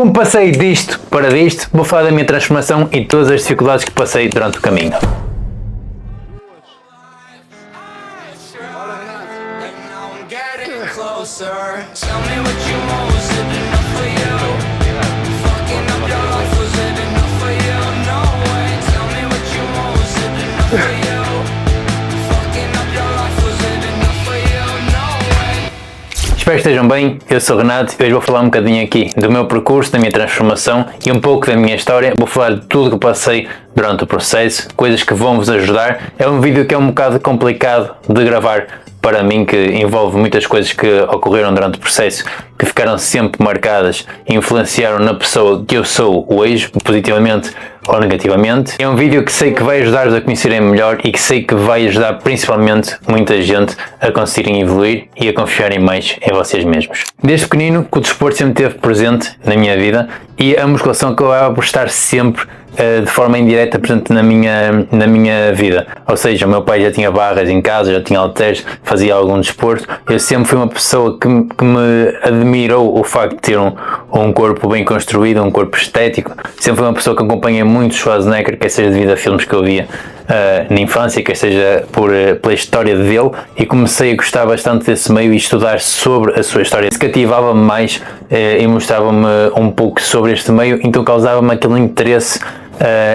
como passei disto para disto, vou falar da minha transformação e todas as dificuldades que passei durante o caminho. Espero que estejam bem, eu sou o Renato e hoje vou falar um bocadinho aqui do meu percurso, da minha transformação e um pouco da minha história. Vou falar de tudo que passei durante o processo, coisas que vão vos ajudar. É um vídeo que é um bocado complicado de gravar para mim, que envolve muitas coisas que ocorreram durante o processo, que ficaram sempre marcadas e influenciaram na pessoa que eu sou hoje, positivamente ou negativamente. É um vídeo que sei que vai ajudar-vos a conhecerem melhor e que sei que vai ajudar principalmente muita gente a conseguirem evoluir e a confiarem mais em vocês mesmos. Desde pequenino que o desporto sempre esteve presente na minha vida e a musculação acabava por estar sempre de forma indireta presente na minha vida. Ou seja, o meu pai já tinha barras em casa, já tinha halteres, fazia algum desporto. Eu sempre fui uma pessoa que me admirou o facto de ter um corpo bem construído, um corpo estético. Sempre fui uma pessoa que acompanhei muito Schwarzenegger, quer seja devido a filmes que eu via na infância, quer seja pela história dele, e comecei a gostar bastante desse meio e estudar sobre a sua história. Se cativava-me mais e mostrava-me um pouco sobre este meio, então causava-me aquele interesse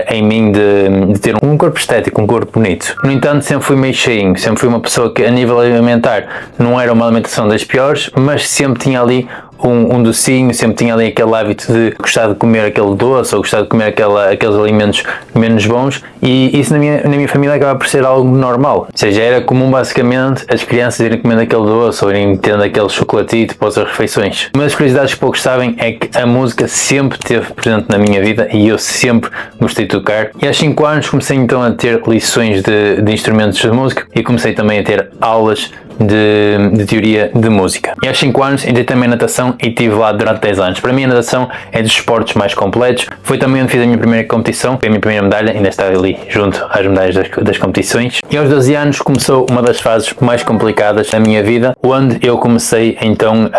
em mim de ter um corpo estético, um corpo bonito. No entanto, sempre fui meio cheinho, sempre fui uma pessoa que a nível alimentar não era uma alimentação das piores, mas sempre tinha ali um docinho, sempre tinha ali aquele hábito de gostar de comer aquele doce ou gostar de comer aqueles alimentos menos bons, e isso na minha família acaba por ser algo normal. Ou seja, era comum basicamente as crianças irem comendo aquele doce ou irem tendo aquele chocolatito para as refeições. Uma das curiosidades que poucos sabem é que a música sempre esteve presente na minha vida e eu sempre gostei de tocar. E aos 5 anos comecei então a ter lições de instrumentos de música e comecei também a ter aulas de teoria de música. E aos 5 anos entrei também em natação e estive lá durante 10 anos. Para mim a natação é dos esportes mais completos. Foi também onde fiz a minha primeira competição, foi a minha primeira medalha, ainda está ali junto às medalhas das competições. E aos 12 anos começou uma das fases mais complicadas da minha vida, onde eu comecei então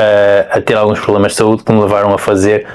a ter alguns problemas de saúde que me levaram a fazer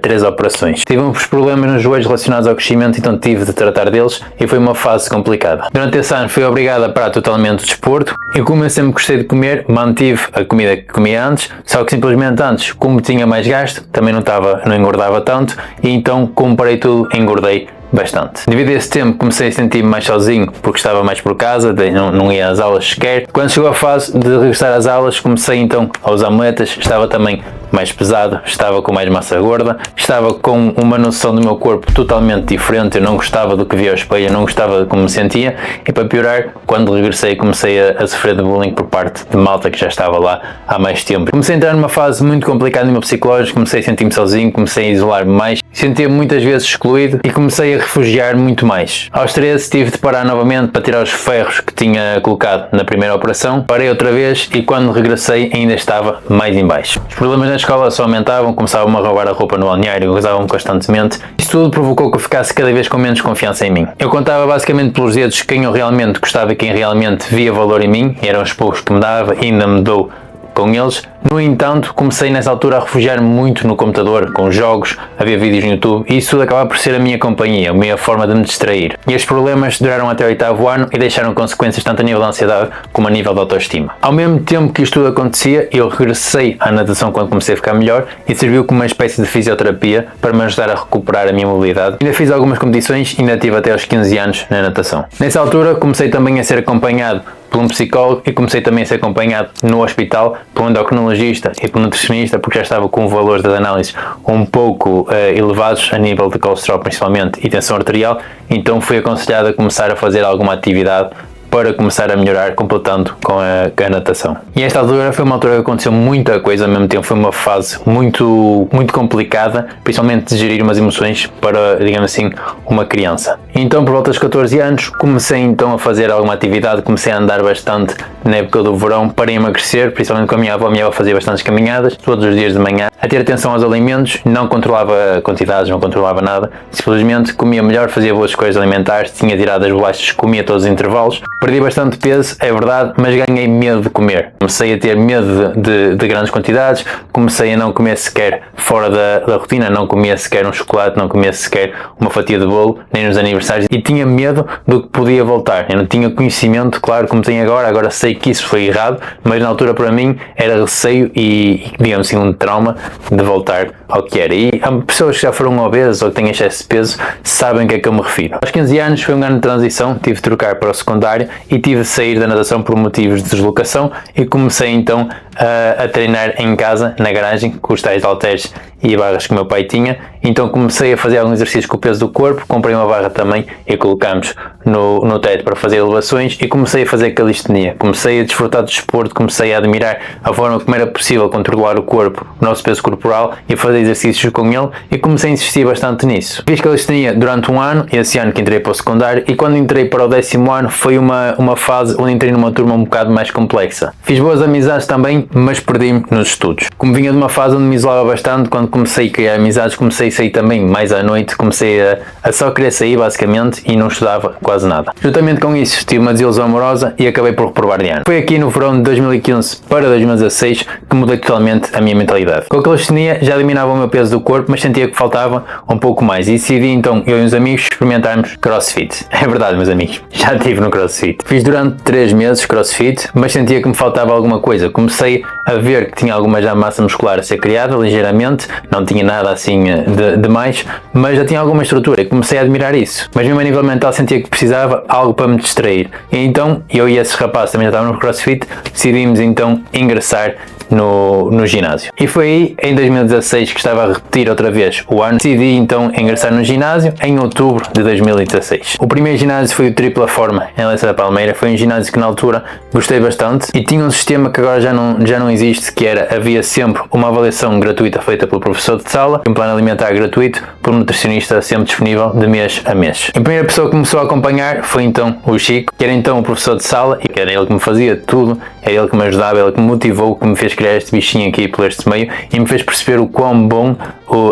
3 operações. Tive uns problemas nos joelhos relacionados ao crescimento, então tive de tratar deles e foi uma fase complicada. Durante esse ano fui obrigado a parar totalmente o desporto e, como eu sempre gostei de comer, mantive a comida que comia antes, só que simplesmente antes, como tinha mais gasto, também não engordava tanto, e então como parei tudo, engordei bastante. Devido a esse tempo comecei a sentir-me mais sozinho porque estava mais por casa, não ia às aulas sequer. Quando chegou a fase de regressar às aulas, comecei então a usar muletas, estava também mais pesado, estava com mais massa gorda, estava com uma noção do meu corpo totalmente diferente, eu não gostava do que via ao espelho, eu não gostava de como me sentia, e para piorar, quando regressei comecei a sofrer de bullying por parte de malta que já estava lá há mais tempo. Comecei a entrar numa fase muito complicada no meu psicológico, comecei a sentir-me sozinho, comecei a isolar-me mais, sentia-me muitas vezes excluído e comecei a refugiar muito mais. Aos 13 tive de parar novamente para tirar os ferros que tinha colocado na primeira operação, parei outra vez e quando regressei ainda estava mais em baixo. Os problemas na escola só aumentavam, começavam a roubar a roupa no balneário, gozavam constantemente. Isso tudo provocou que eu ficasse cada vez com menos confiança em mim. Eu contava basicamente pelos dedos quem eu realmente gostava e quem realmente via valor em mim, e eram os poucos que me dava e ainda me dou com eles. No entanto, comecei nessa altura a refugiar-me muito no computador, com jogos, a ver vídeos no YouTube, e isso tudo acabava por ser a minha companhia, a minha forma de me distrair. E estes problemas duraram até o 8º ano e deixaram consequências tanto a nível de ansiedade como a nível de autoestima. Ao mesmo tempo que isto tudo acontecia, eu regressei à natação quando comecei a ficar melhor e serviu como uma espécie de fisioterapia para me ajudar a recuperar a minha mobilidade. Ainda fiz algumas competições e ainda tive até aos 15 anos na natação. Nessa altura comecei também a ser acompanhado por um psicólogo e comecei também a ser acompanhado no hospital por um endocrinologista e por um nutricionista, porque já estava com valores das análises um pouco elevados a nível de colesterol principalmente e tensão arterial, então fui aconselhado a começar a fazer alguma atividade para começar a melhorar, completando com a natação. E esta altura foi uma altura que aconteceu muita coisa ao mesmo tempo, foi uma fase muito complicada, principalmente de gerir umas emoções para, digamos assim, uma criança. Então, por volta dos 14 anos, comecei então a fazer alguma atividade, comecei a andar bastante na época do verão para emagrecer, principalmente com a minha avó fazia bastantes caminhadas, todos os dias de manhã, a ter atenção aos alimentos, não controlava quantidades, não controlava nada, simplesmente comia melhor, fazia boas escolhas alimentares, tinha tirado as bolachas, comia todos os intervalos, Perdi bastante peso, é verdade, mas ganhei medo de comer. Comecei a ter medo de grandes quantidades, comecei a não comer sequer fora da rotina, não comia sequer um chocolate, não comia sequer uma fatia de bolo, nem nos aniversários, e tinha medo do que podia voltar. Eu não tinha conhecimento, claro, como tenho agora sei que isso foi errado, mas na altura para mim era receio e digamos assim, um trauma de voltar ao que era. E há pessoas que já foram obesas ou que têm excesso de peso sabem a que é que eu me refiro. Aos 15 anos foi um ano de transição, tive de trocar para o secundário e tive de sair da natação por motivos de deslocação e comecei então a treinar em casa, na garagem, com os tais halteres e barras que o meu pai tinha. Então comecei a fazer alguns exercícios com o peso do corpo, comprei uma barra também e colocámos no teto para fazer elevações e comecei a fazer calistenia. Comecei a desfrutar do desporto, comecei a admirar a forma como era possível controlar o corpo, o nosso peso corporal e fazer exercícios com ele e comecei a insistir bastante nisso. Fiz calistenia durante um ano, esse ano que entrei para o secundário, e quando entrei para o 10º ano foi uma fase onde entrei numa turma um bocado mais complexa. Fiz boas amizades também, mas perdi-me nos estudos. Como vinha de uma fase onde me isolava bastante, quando comecei a criar amizades, comecei a sair também mais à noite, comecei a só querer sair basicamente e não estudava quase nada. Juntamente com isso tive uma desilusão amorosa e acabei por reprovar de ano. Foi aqui no verão de 2015 para 2016 que mudei totalmente a minha mentalidade. Com a calistenia já eliminava o meu peso do corpo, mas sentia que faltava um pouco mais e decidi então eu e uns amigos experimentarmos CrossFit. É verdade, meus amigos, já estive no CrossFit. Fiz durante 3 meses CrossFit, mas sentia que me faltava alguma coisa. Comecei a ver que tinha alguma já massa muscular a ser criada ligeiramente, não tinha nada assim de mais, mas já tinha alguma estrutura e comecei a admirar isso. Mas mesmo a nível mental sentia que precisava algo para me distrair. E então eu e esse rapaz também já estavam no CrossFit, decidimos então ingressar no ginásio. E foi aí, em 2016, que estava a repetir outra vez o ano, decidi então ingressar no ginásio em outubro de 2016. O primeiro ginásio foi o Tripla Forma, em Leça da Palmeira. Foi um ginásio que na altura gostei bastante e tinha um sistema que agora já não existe, que havia sempre uma avaliação gratuita feita pelo professor de sala, um plano alimentar gratuito, por um nutricionista sempre disponível de mês a mês. A primeira pessoa que começou a acompanhar foi então o Chico, que era então o professor de sala e que era ele que me fazia tudo, era ele que me ajudava, ele que me motivou, que me fez criar este bichinho aqui por este meio e me fez perceber o quão bom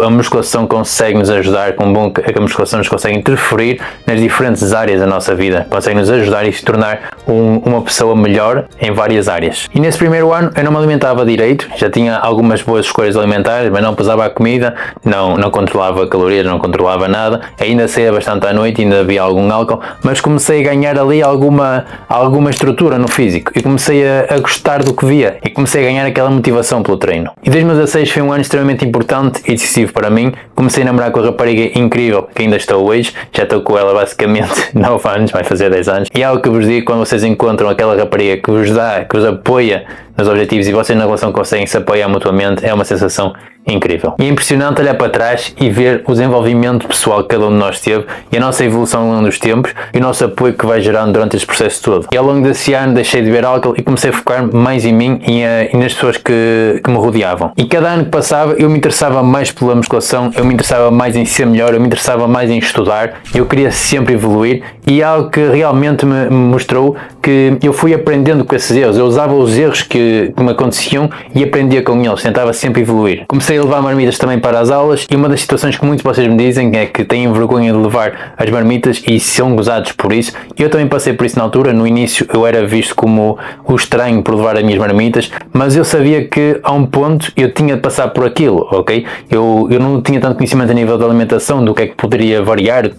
a musculação consegue nos ajudar, quão bom que a musculação nos consegue interferir nas diferentes áreas da nossa vida, consegue nos ajudar e se tornar uma pessoa melhor em várias áreas. E nesse primeiro ano eu não me alimentava direito, já tinha algumas boas escolhas alimentares, mas não pesava a comida, não controlava calorias, não controlava nada, ainda saía bastante à noite, ainda havia algum álcool, mas comecei a ganhar ali alguma estrutura no físico e comecei a gostar do que via e comecei a ganhar aquela motivação pelo treino. E 2016 foi um ano extremamente importante e decisivo para mim. Comecei a namorar com a rapariga incrível que ainda estou hoje, já estou com ela basicamente 9 anos, vai fazer 10 anos, e é algo que vos digo, quando vocês encontram aquela rapariga que vos dá, que vos apoia nos objetivos e vocês na relação conseguem se apoiar mutuamente, é uma sensação incrível. E é impressionante olhar para trás e ver o desenvolvimento pessoal que cada um de nós teve e a nossa evolução ao longo dos tempos e o nosso apoio que vai gerando durante este processo todo. E ao longo desse ano deixei de beber álcool e comecei a focar mais em mim e nas pessoas que me rodeavam. E cada ano que passava eu me interessava mais pela musculação, eu me interessava mais em ser melhor, eu me interessava mais em estudar, eu queria sempre evoluir e é algo que realmente me mostrou que eu fui aprendendo com esses erros. Eu usava os erros que me aconteciam e aprendia com eles, tentava sempre evoluir. Comecei a levar marmitas também para as aulas e uma das situações que muitos de vocês me dizem é que têm vergonha de levar as marmitas e são gozados por isso. Eu também passei por isso na altura. No início eu era visto como o estranho por levar as minhas marmitas, mas eu sabia que a um ponto eu tinha de passar por aquilo, ok? Eu não tinha tanto conhecimento a nível da alimentação, do que é que poderia variar,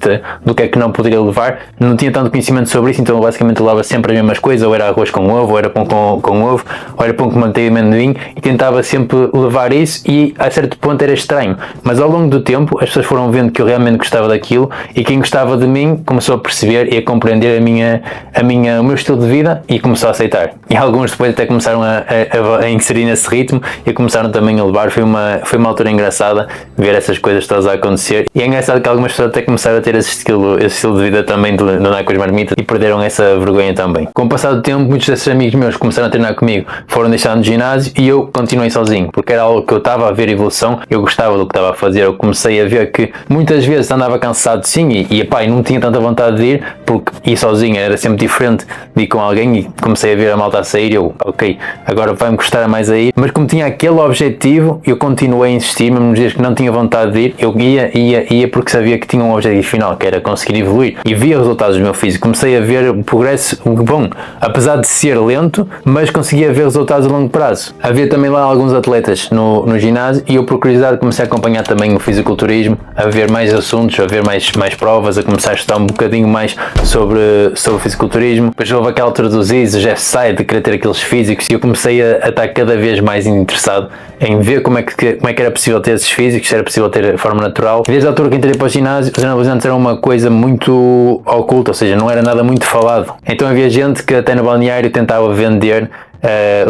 do que é que não poderia levar, não tinha tanto conhecimento sobre isso, então eu basicamente levava sempre as mesmas coisas, ou era arroz com ovo, ou era pão com ovo, ou era pão com manteiga e amendoim, e tentava sempre levar isso e a certo ponto era estranho, mas ao longo do tempo as pessoas foram vendo que eu realmente gostava daquilo e quem gostava de mim começou a perceber e a compreender o meu estilo de vida e começou a aceitar. E alguns depois até começaram a inserir nesse ritmo e começaram também a levar. Foi uma altura engraçada ver essas coisas todas a acontecer e é engraçado que algumas pessoas até começaram a ter esse estilo de vida também de andar com as marmitas e perderam essa vergonha também. Com o passar do tempo, muitos desses amigos meus começaram a treinar comigo foram deixando o ginásio e eu continuei sozinho, porque era algo que eu estava a ver evolução, eu gostava do que estava a fazer, eu comecei a ver que muitas vezes andava cansado sim e não tinha tanta vontade de ir, porque ir sozinho era sempre diferente de ir com alguém e comecei a ver a malta a sair, eu, ok, agora vai-me custar mais a ir, mas como tinha aquele objetivo, eu continuei a insistir, mesmo nos dias que não tinha vontade de ir, eu ia porque sabia que tinha um objetivo final, que era conseguir evoluir, e via resultados do meu físico, comecei a ver o progresso bom, apesar de ser lento, mas conseguia ver resultados a longo prazo. Havia também lá alguns atletas no ginásio e eu, por curiosidade, comecei a acompanhar também o fisiculturismo, a ver mais assuntos, a ver mais provas, a começar a estudar um bocadinho mais sobre o fisiculturismo. Depois houve aquela altura dos ISOs, FSI, de querer ter aqueles físicos, e eu comecei a estar cada vez mais interessado em ver como é que era possível ter esses físicos, se era possível ter a forma natural. Desde a altura que entrei para o ginásio, os anabolizantes eram uma coisa muito oculta, ou seja, não era nada muito falado. Então havia gente que até no balneário tentava vender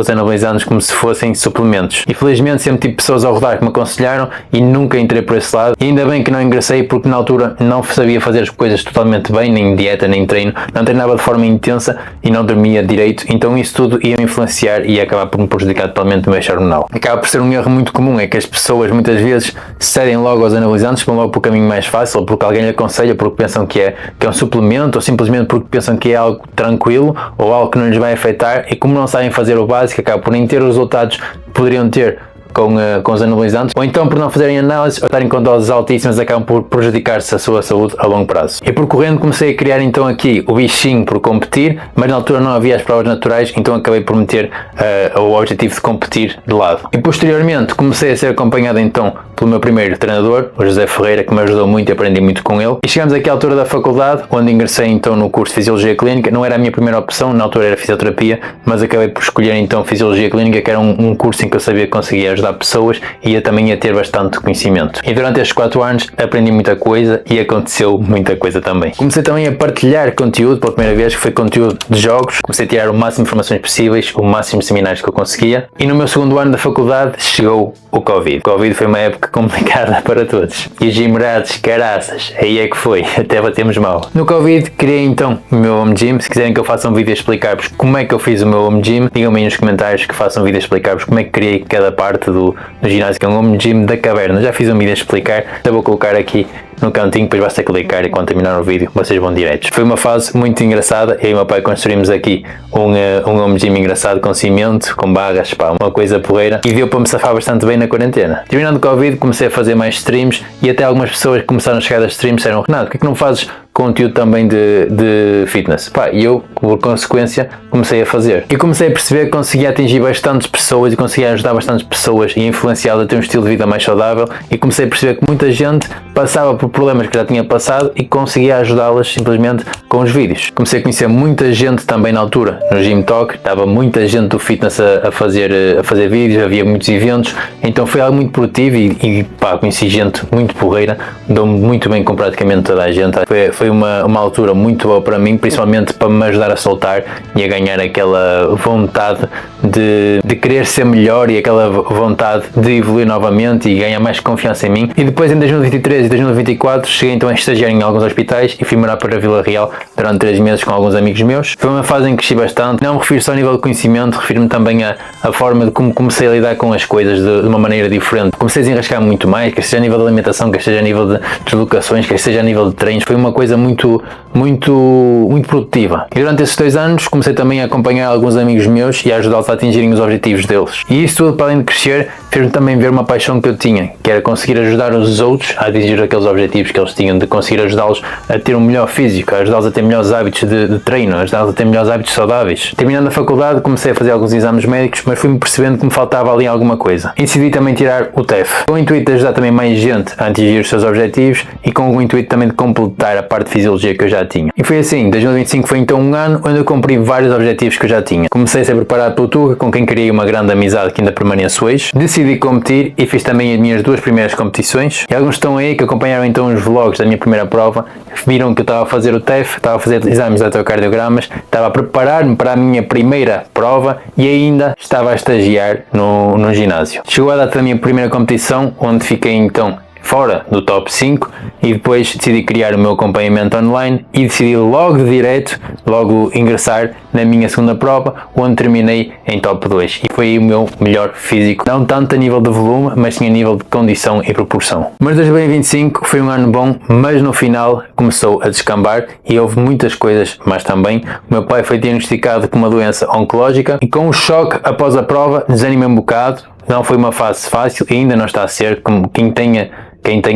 os anabolizantes como se fossem suplementos. E felizmente sempre tive pessoas ao rodar que me aconselharam e nunca entrei por esse lado. E ainda bem que não ingressei, porque na altura não sabia fazer as coisas totalmente bem, nem dieta, nem treino. Não treinava de forma intensa e não dormia direito. Então isso tudo ia me influenciar e ia acabar por me prejudicar totalmente no eixo hormonal. Acaba por ser um erro muito comum, é que as pessoas muitas vezes cedem logo aos anabolizantes, vão logo para o caminho mais fácil, ou porque alguém lhe aconselha, porque pensam que é um suplemento, ou simplesmente porque pensam que é algo tranquilo, ou algo que não lhes vai afetar, e como não sabem fazer o básico, acaba por nem ter os resultados que poderiam ter com os anabolizantes, ou então por não fazerem análises ou estarem com doses altíssimas, acabam por prejudicar-se a sua saúde a longo prazo. E por correndo comecei a criar então aqui o bichinho por competir, mas na altura não havia as provas naturais, então acabei por meter o objetivo de competir de lado. E posteriormente comecei a ser acompanhado então pelo meu primeiro treinador, o José Ferreira, que me ajudou muito e aprendi muito com ele. E chegamos aqui à altura da faculdade, onde ingressei então no curso de Fisiologia Clínica. Não era a minha primeira opção, na altura era Fisioterapia, mas acabei por escolher então Fisiologia Clínica, que era um curso em que eu sabia que conseguia ajudar pessoas e eu também ia ter bastante conhecimento. E durante estes 4 anos aprendi muita coisa e aconteceu muita coisa também. Comecei também a partilhar conteúdo pela primeira vez, que foi conteúdo de jogos. Comecei a tirar o máximo de informações possíveis, o máximo de seminários que eu conseguia. E no meu segundo ano da faculdade chegou o Covid. O Covid foi uma época complicada para todos. E os gimerados, caraças, aí é que foi, até batemos mal. No Covid criei então o meu home gym. Se quiserem que eu faça um vídeo a explicar-vos como é que eu fiz o meu home gym, digam-me aí nos comentários que façam um vídeo a explicar-vos como é que criei cada parte do ginásio, que é um home gym da caverna. Já fiz um vídeo a explicar, já vou colocar aqui no cantinho, depois basta clicar e quando terminar o vídeo vocês vão diretos. Foi uma fase muito engraçada, eu e o meu pai construímos aqui um home gym engraçado com cimento, com barras, pá, uma coisa porreira, e deu para me safar bastante bem na quarentena. Terminando o Covid comecei a fazer mais streams e até algumas pessoas que começaram a chegar das streams disseram: Renato, porque é que não fazes conteúdo também de fitness? Pá, e eu, por consequência, comecei a fazer. E comecei a perceber que conseguia atingir bastantes pessoas e conseguia ajudar bastantes pessoas e influenciá-las a ter um estilo de vida mais saudável, e comecei a perceber que muita gente passava por problemas que já tinha passado e conseguia ajudá-las simplesmente com os vídeos. Comecei a conhecer muita gente também na altura, no Gym Talk, estava muita gente do fitness a fazer vídeos, havia muitos eventos, então foi algo muito produtivo e pá, conheci gente muito porreira, dou-me muito bem com praticamente toda a gente. Foi uma altura muito boa para mim, principalmente para me ajudar a soltar e a ganhar aquela vontade de querer ser melhor e aquela vontade de evoluir novamente e ganhar mais confiança em mim. E depois em 2023 e 2024 cheguei então a estagiar em alguns hospitais e fui morar para a Vila Real durante 3 meses com alguns amigos meus. Foi uma fase em que cresci bastante, não me refiro só ao nível de conhecimento, refiro-me também à forma de como comecei a lidar com as coisas de uma maneira diferente. Comecei a desenrascar muito mais, quer seja a nível de alimentação, quer seja a nível de deslocações, quer seja a nível de treinos. Foi uma coisa muito produtiva. E durante esses 2 anos comecei também a acompanhar alguns amigos meus e a ajudá-los a atingirem os objetivos deles. E isso tudo, para além de crescer, fez-me também ver uma paixão que eu tinha, que era conseguir ajudar os outros a atingir aqueles objetivos que eles tinham, de conseguir ajudá-los a ter um melhor físico, a ajudá-los a ter melhores hábitos de treino, a ajudá-los a ter melhores hábitos saudáveis. Terminando a faculdade, comecei a fazer alguns exames médicos, mas fui-me percebendo que me faltava ali alguma coisa. E decidi também tirar o TEF, com o intuito de ajudar também mais gente a atingir os seus objetivos e com o intuito também de completar a parte de fisiologia que eu já tinha. E foi assim, 2025 foi então um ano onde eu cumpri vários objetivos que eu já tinha. Comecei a ser preparado pelo Tuga, com quem criei uma grande amizade que ainda permanece hoje. Decidi competir e fiz também as minhas 2 primeiras competições. E alguns estão aí que acompanharam então os vlogs da minha primeira prova, viram que eu estava a fazer o TEF, estava a fazer exames de eletrocardiogramas, estava a preparar-me para a minha primeira prova e ainda estava a estagiar no ginásio. Chegou a data da minha primeira competição, onde fiquei então fora do top 5 e depois decidi criar o meu acompanhamento online e decidi logo de direto, logo ingressar na minha segunda prova, onde terminei em top 2 e foi aí o meu melhor físico, não tanto a nível de volume, mas sim a nível de condição e proporção. Mas 2025 foi um ano bom, mas no final começou a descambar e houve muitas coisas, mas também o meu pai foi diagnosticado com uma doença oncológica e com o choque após a prova desanimei um bocado. Não foi uma fase fácil e ainda não está a ser, como quem tem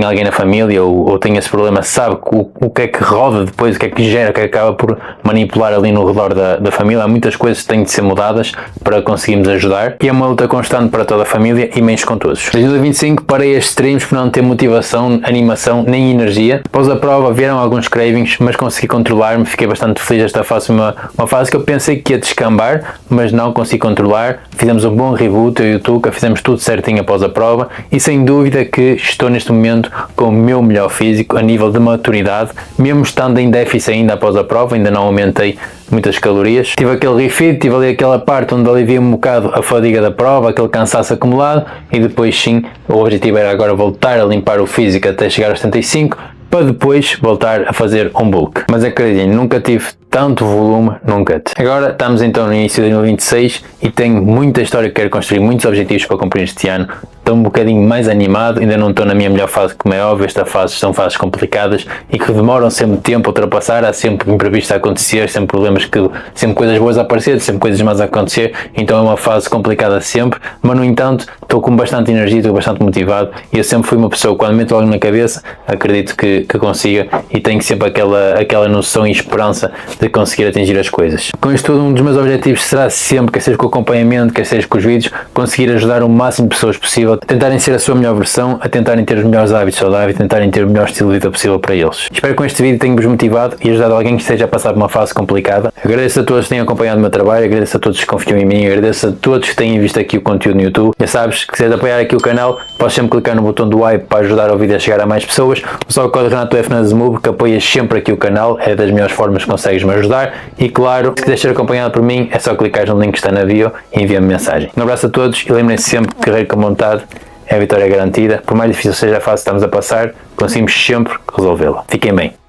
alguém na família ou tem esse problema sabe o que é que roda depois, o que é que gera, o que acaba por manipular ali no redor da família. Há muitas coisas que têm de ser mudadas para conseguirmos ajudar e é uma luta constante para toda a família e menos com todos. Em 2025 parei estes streams por não ter motivação, animação nem energia. Após a prova vieram alguns cravings, mas consegui controlar-me, fiquei bastante feliz. Esta fase foi uma fase que eu pensei que ia descambar, mas não consegui controlar. Fizemos um bom reboot, eu e o Tuca, fizemos tudo certinho após a prova e sem dúvida que estou neste momento com o meu melhor físico a nível de maturidade, mesmo estando em déficit ainda após a prova, ainda não aumentei muitas calorias. Tive aquele refit, tive ali aquela parte onde alivia um bocado a fadiga da prova, aquele cansaço acumulado e depois sim, o objetivo era agora voltar a limpar o físico até chegar aos 75 para depois voltar a fazer um bulk. Mas acreditem, nunca tive tanto volume, nunca. Agora estamos então no início de 2026 e tenho muita história que quero construir, muitos objetivos para cumprir este ano. Estou um bocadinho mais animado, ainda não estou na minha melhor fase, como é óbvio. Esta fase são fases complicadas e que demoram sempre tempo a ultrapassar, há sempre imprevisto a acontecer, sempre problemas, sempre coisas boas a aparecer, sempre coisas más a acontecer, então é uma fase complicada sempre, mas no entanto estou com bastante energia, estou bastante motivado e eu sempre fui uma pessoa, quando meto algo na cabeça, acredito que consiga e tenho sempre aquela noção e esperança de conseguir atingir as coisas. Com isto tudo, um dos meus objetivos será sempre, quer seja com o acompanhamento, quer seja com os vídeos, conseguir ajudar o máximo de pessoas possível a tentarem ser a sua melhor versão, a tentarem ter os melhores hábitos saudáveis, a tentarem ter o melhor estilo de vida possível para eles. Espero que com este vídeo tenha-vos motivado e ajudado alguém que esteja a passar por uma fase complicada. Agradeço a todos que têm acompanhado o meu trabalho, agradeço a todos que confiam em mim, agradeço a todos que têm visto aqui o conteúdo no YouTube. Já sabes, que quiseres apoiar aqui o canal, podes sempre clicar no botão do like para ajudar o vídeo a chegar a mais pessoas. Usa o código Renato F na Zmove, que apoias sempre aqui o canal, é das melhores formas que consegues me ajudar. E claro, se quiseres ser acompanhado por mim, é só clicar no link que está na bio e envia-me mensagem. Um abraço a todos e lembrem-se sempre que carreira com vontade é a vitória garantida. Por mais difícil seja a fase que estamos a passar, conseguimos sempre resolvê-la. Fiquem bem.